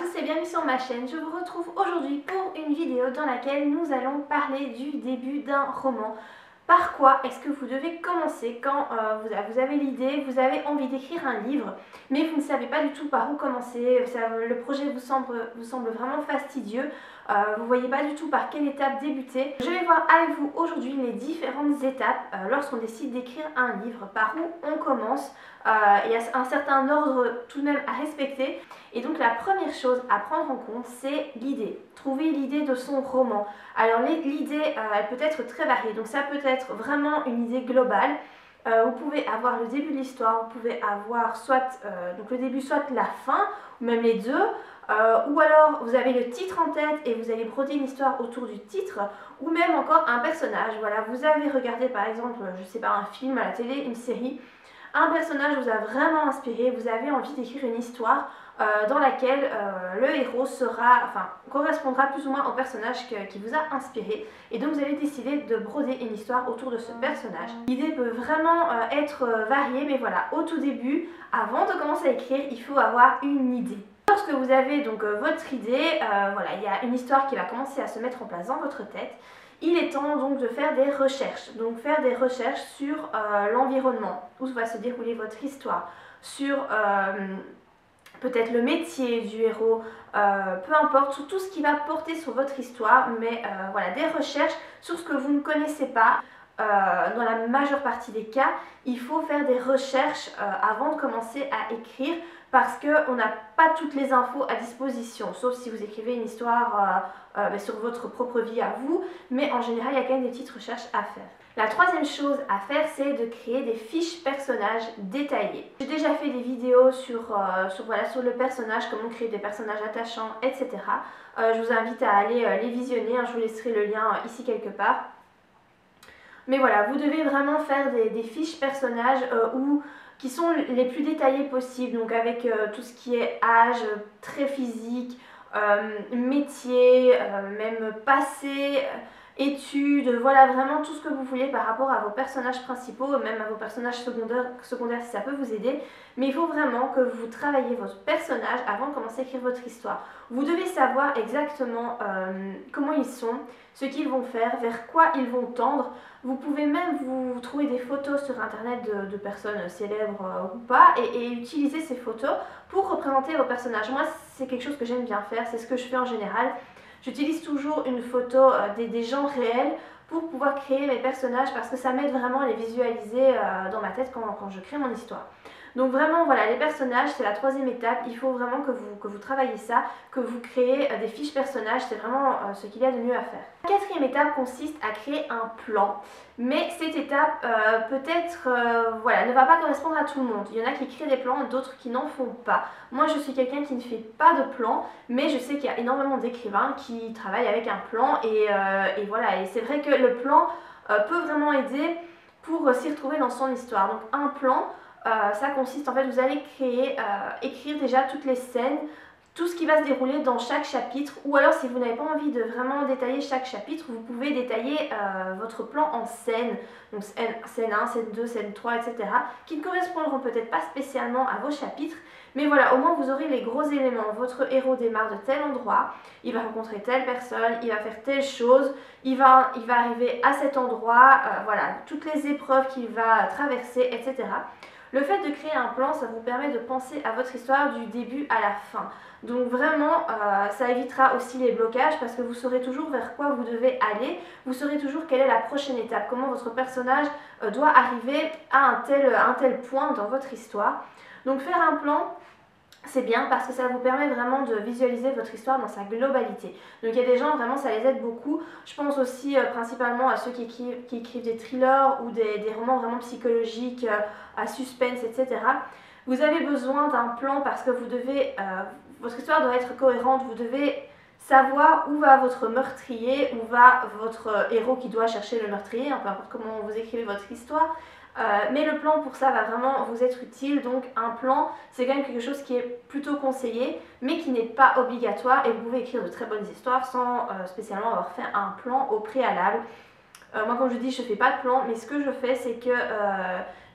tous et bienvenue sur ma chaîne. Je vous retrouve aujourd'hui pour une vidéo dans laquelle nous allons parler du début d'un roman. Par quoi est-ce que vous devez commencer quand vous avez l'idée, vous avez envie d'écrire un livre, mais vous ne savez pas du tout par où commencer, le projet vous semble vraiment fastidieux, vous ne voyez pas du tout par quelle étape débuter. Je vais voir avec vous aujourd'hui les différentes étapes lorsqu'on décide d'écrire un livre, par où on commence. Il y a un certain ordre tout de même à respecter. Et donc la première chose à prendre en compte, c'est l'idée. Trouver l'idée de son roman. Alors l'idée, elle peut être très variée. Donc ça peut être vraiment une idée globale. Vous pouvez avoir le début de l'histoire, vous pouvez avoir soit donc le début, soit la fin, ou même les deux. Ou alors vous avez le titre en tête et vous allez broder une histoire autour du titre, ou même encore un personnage. Voilà, vous avez regardé par exemple, je sais pas, un film à la télé, une série. Un personnage vous a vraiment inspiré, vous avez envie d'écrire une histoire dans laquelle le héros correspondra plus ou moins au personnage qui vous a inspiré, et donc vous allez décider de broder une histoire autour de ce personnage. L'idée peut vraiment être variée, mais voilà, au tout début, avant de commencer à écrire, il faut avoir une idée. Lorsque vous avez donc votre idée, voilà, il y a une histoire qui va commencer à se mettre en place dans votre tête. Il est temps donc de faire des recherches, sur l'environnement, où va se dérouler votre histoire, sur peut-être le métier du héros, peu importe, sur tout ce qui va porter sur votre histoire, mais voilà, des recherches sur ce que vous ne connaissez pas. Dans la majeure partie des cas, il faut faire des recherches avant de commencer à écrire, parce qu'on n'a pas toutes les infos à disposition, sauf si vous écrivez une histoire sur votre propre vie à vous, mais en général il y a quand même des petites recherches à faire. La troisième chose à faire, c'est de créer des fiches personnages détaillées. J'ai déjà fait des vidéos sur le personnage, comment créer des personnages attachants, etc. Je vous invite à aller les visionner, hein, je vous laisserai le lien ici quelque part. Mais voilà, vous devez vraiment faire des fiches personnages qui sont les plus détaillées possibles, donc avec tout ce qui est âge, trait physique, métier, même passé, études, voilà vraiment tout ce que vous voulez par rapport à vos personnages principaux, même à vos personnages secondaires si ça peut vous aider. Mais il faut vraiment que vous travaillez votre personnage avant de commencer à écrire votre histoire. Vous devez savoir exactement comment ils sont, ce qu'ils vont faire, vers quoi ils vont tendre. Vous pouvez même vous trouver des photos sur internet de personnes célèbres ou pas, et utiliser ces photos pour représenter vos personnages. Moi c'est quelque chose que j'aime bien faire, c'est ce que je fais en général. J'utilise toujours une photo des gens réels pour pouvoir créer mes personnages, parce que ça m'aide vraiment à les visualiser dans ma tête quand je crée mon histoire. Donc vraiment voilà, les personnages c'est la troisième étape, il faut vraiment que vous travaillez ça, que vous créez des fiches personnages, c'est vraiment ce qu'il y a de mieux à faire. La quatrième étape consiste à créer un plan, mais cette étape peut-être voilà, ne va pas correspondre à tout le monde. Il y en a qui créent des plans, d'autres qui n'en font pas. Moi je suis quelqu'un qui ne fait pas de plan, mais je sais qu'il y a énormément d'écrivains qui travaillent avec un plan, et voilà, et c'est vrai que le plan peut vraiment aider pour s'y retrouver dans son histoire. Donc un plan, ça consiste en fait, vous allez écrire déjà toutes les scènes, tout ce qui va se dérouler dans chaque chapitre, ou alors si vous n'avez pas envie de vraiment détailler chaque chapitre, vous pouvez détailler votre plan en scènes, donc scène 1, scène 2, scène 3, etc., qui ne correspondront peut-être pas spécialement à vos chapitres, mais voilà, au moins vous aurez les gros éléments. Votre héros démarre de tel endroit, il va rencontrer telle personne, il va faire telle chose, il va arriver à cet endroit, voilà, toutes les épreuves qu'il va traverser, etc. Le fait de créer un plan, ça vous permet de penser à votre histoire du début à la fin. Donc vraiment, ça évitera aussi les blocages, parce que vous saurez toujours vers quoi vous devez aller, vous saurez toujours quelle est la prochaine étape, comment votre personnage doit arriver à un tel point dans votre histoire. Donc faire un plan, c'est bien parce que ça vous permet vraiment de visualiser votre histoire dans sa globalité. Donc il y a des gens, vraiment ça les aide beaucoup. Je pense aussi principalement à ceux qui écrivent des thrillers ou des romans vraiment psychologiques, à suspense, etc. Vous avez besoin d'un plan parce que votre histoire doit être cohérente, vous devez savoir où va votre meurtrier, où va votre héros qui doit chercher le meurtrier, peu importe comment vous écrivez votre histoire. Mais le plan pour ça va vraiment vous être utile. Donc un plan, c'est quand même quelque chose qui est plutôt conseillé, mais qui n'est pas obligatoire, et vous pouvez écrire de très bonnes histoires sans spécialement avoir fait un plan au préalable. Moi, comme je dis, je ne fais pas de plan, mais ce que je fais, c'est que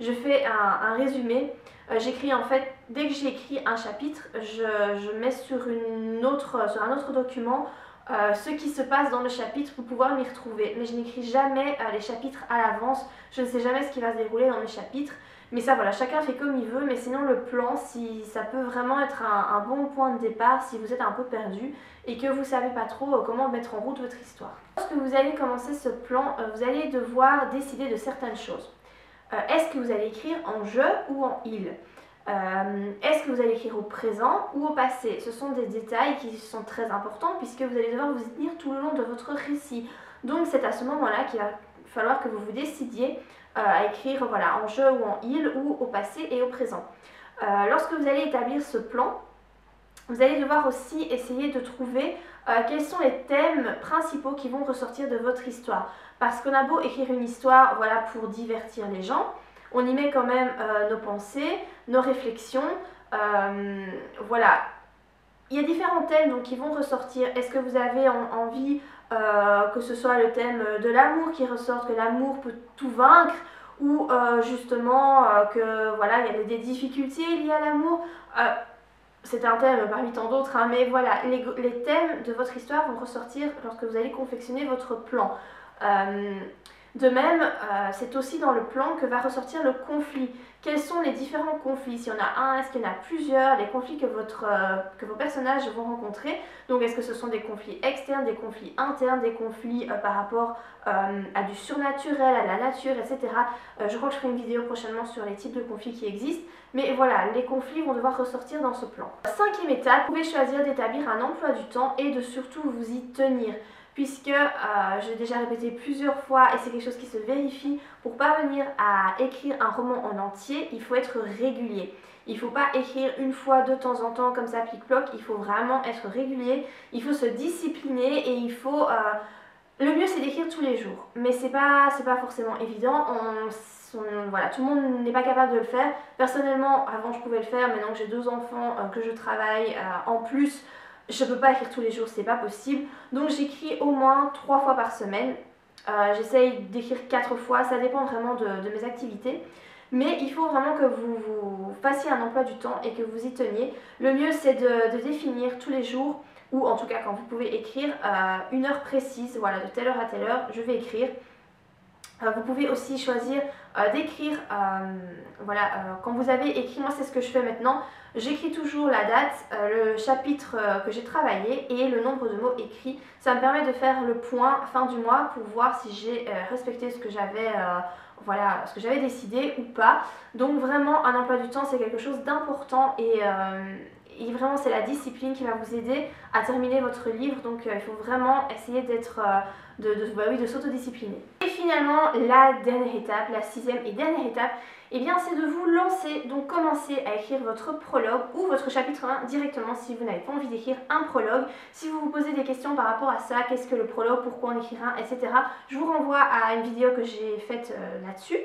je fais un résumé. J'écris en fait dès que j'ai écrit un chapitre, je mets sur un autre document ce qui se passe dans le chapitre pour pouvoir m'y retrouver. Mais je n'écris jamais les chapitres à l'avance, je ne sais jamais ce qui va se dérouler dans mes chapitres. Mais ça voilà, chacun fait comme il veut, mais sinon le plan, si ça peut vraiment être un bon point de départ si vous êtes un peu perdu et que vous ne savez pas trop comment mettre en route votre histoire. Lorsque vous allez commencer ce plan, vous allez devoir décider de certaines choses. Est-ce que vous allez écrire en je ou en il? Est-ce que vous allez écrire au présent ou au passé? Ce sont des détails qui sont très importants puisque vous allez devoir vous y tenir tout le long de votre récit. Donc c'est à ce moment-là qu'il va falloir que vous vous décidiez à écrire voilà, en je ou en il ou au passé et au présent. Lorsque vous allez établir ce plan, vous allez devoir aussi essayer de trouver quels sont les thèmes principaux qui vont ressortir de votre histoire. Parce qu'on a beau écrire une histoire voilà, pour divertir les gens, on y met quand même nos pensées, nos réflexions, voilà. Il y a différents thèmes donc, qui vont ressortir. Est-ce que vous avez envie que ce soit le thème de l'amour qui ressorte, que l'amour peut tout vaincre, ou justement que voilà, il y a des difficultés liées à l'amour. C'est un thème parmi tant d'autres, hein, mais voilà, les thèmes de votre histoire vont ressortir lorsque vous allez confectionner votre plan. De même, c'est aussi dans le plan que va ressortir le conflit. Quels sont les différents conflits? S'il y en a un, est-ce qu'il y en a plusieurs? Les conflits que vos personnages vont rencontrer. Donc est-ce que ce sont des conflits externes, des conflits internes, des conflits par rapport à du surnaturel, à la nature, etc. Je crois que je ferai une vidéo prochainement sur les types de conflits qui existent. Mais voilà, les conflits vont devoir ressortir dans ce plan. Cinquième étape, vous pouvez choisir d'établir un emploi du temps et de surtout vous y tenir. Puisque je l'ai déjà répété plusieurs fois et c'est quelque chose qui se vérifie, pour parvenir à écrire un roman en entier, il faut être régulier. Il ne faut pas écrire une fois de temps en temps comme ça plic-ploc, il faut vraiment être régulier, il faut se discipliner et il faut... le mieux c'est d'écrire tous les jours, mais c'est pas forcément évident, voilà, tout le monde n'est pas capable de le faire. Personnellement, avant je pouvais le faire, maintenant que j'ai 2 enfants, que je travaille en plus, je ne peux pas écrire tous les jours, c'est pas possible. Donc j'écris au moins 3 fois par semaine. J'essaye d'écrire 4 fois, ça dépend vraiment de mes activités. Mais il faut vraiment que vous fassiez un emploi du temps et que vous y teniez. Le mieux c'est de définir tous les jours, ou en tout cas quand vous pouvez écrire, une heure précise, voilà, de telle heure à telle heure, je vais écrire. Vous pouvez aussi choisir d'écrire, voilà, quand vous avez écrit, moi c'est ce que je fais maintenant, j'écris toujours la date, le chapitre que j'ai travaillé et le nombre de mots écrits. Ça me permet de faire le point fin du mois pour voir si j'ai respecté ce que j'avais voilà, ce que j'avais décidé ou pas. Donc vraiment un emploi du temps c'est quelque chose d'important et vraiment c'est la discipline qui va vous aider à terminer votre livre. Donc il faut vraiment essayer d'être... de s'autodiscipliner. Et finalement, la dernière étape, la 6e et dernière étape, eh bien c'est de vous lancer, donc commencer à écrire votre prologue ou votre chapitre 1 directement si vous n'avez pas envie d'écrire un prologue. Si vous vous posez des questions par rapport à ça, qu'est-ce que le prologue, pourquoi en écrire un, etc. Je vous renvoie à une vidéo que j'ai faite là-dessus.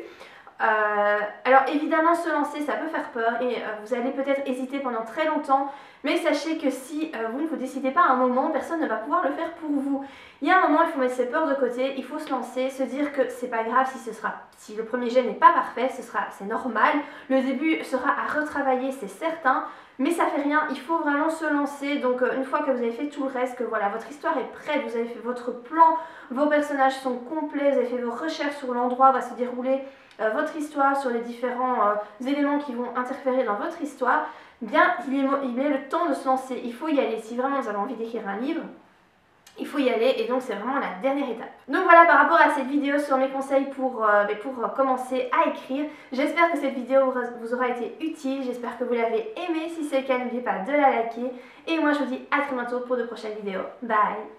Alors évidemment se lancer ça peut faire peur et vous allez peut-être hésiter pendant très longtemps, mais sachez que si vous ne vous décidez pas à un moment, personne ne va pouvoir le faire pour vous. Il y a un moment, il faut mettre ses peurs de côté, il faut se lancer, se dire que c'est pas grave si le premier jet n'est pas parfait, c'est normal, le début sera à retravailler, c'est certain, mais ça fait rien, il faut vraiment se lancer. Donc une fois que vous avez fait tout le reste, que voilà, votre histoire est prête, vous avez fait votre plan, vos personnages sont complets, vous avez fait vos recherches sur l'endroit où va se dérouler votre histoire, sur les différents éléments qui vont interférer dans votre histoire, bien il est le temps de se lancer, il faut y aller. Si vraiment vous avez envie d'écrire un livre, il faut y aller et donc c'est vraiment la dernière étape. Donc voilà par rapport à cette vidéo sur mes conseils pour commencer à écrire. J'espère que cette vidéo vous aura été utile, j'espère que vous l'avez aimée. Si c'est le cas, n'oubliez pas de la liker et moi je vous dis à très bientôt pour de prochaines vidéos. Bye!